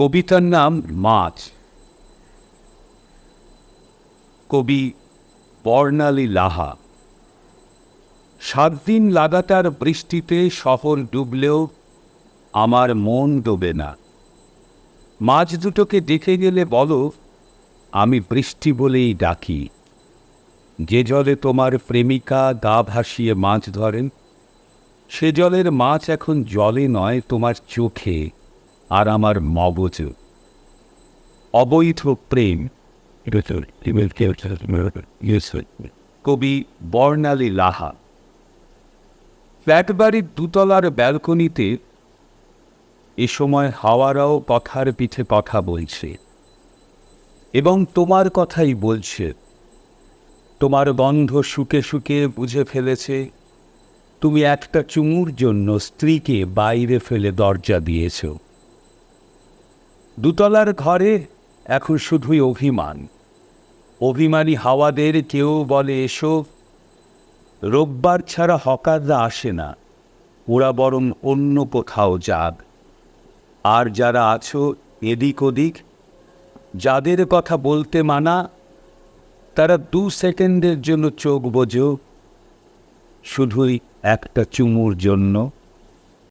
কবিতার নাম মাছ। কবি বর্ণালী লাহা। 7 দিন লাগাতার বৃষ্টিতে শহর ডুবলেও আমার মন ডোবে না। মাছ দুটোকে দেখে গেলে বলো, আমি বৃষ্টি বলেই ডাকি। যে জলে তোমার প্রেমিকা গা ভাসিয়ে মাছ ধরেন, সে জলের মাছ এখন জলে নয়, তোমার চোখে আর আমার মগজে। অবৈধ প্রেম। কবি বর্ণালী লাহা। ফ্ল্যাট বাড়ির 2 তলার ব্যালকনিতে এ সময় হাওয়ারাও কথার পিঠে কথা বলছে, এবং তোমার কথাই বলছে। তোমার গন্ধ শুকে শুকে বুঝে ফেলেছে তুমি একটা চুমুর জন্য স্ত্রীকে বাইরে ফেলে দরজা দিয়েছ। 2 তলার ঘরে এখন শুধুই অভিমান। অভিমানী হাওয়াদের কেউ বলে এসো। রোববার ছাড়া হকাররা আসে না, ওরা বরং অন্য কোথাও যাক। আর যারা আছো এদিক ওদিক, যাদের কথা বলতে মানা, তারা 2 সেকেন্ডের জন্য চোখ বোঝো, শুধুই একটা চুমুর জন্য।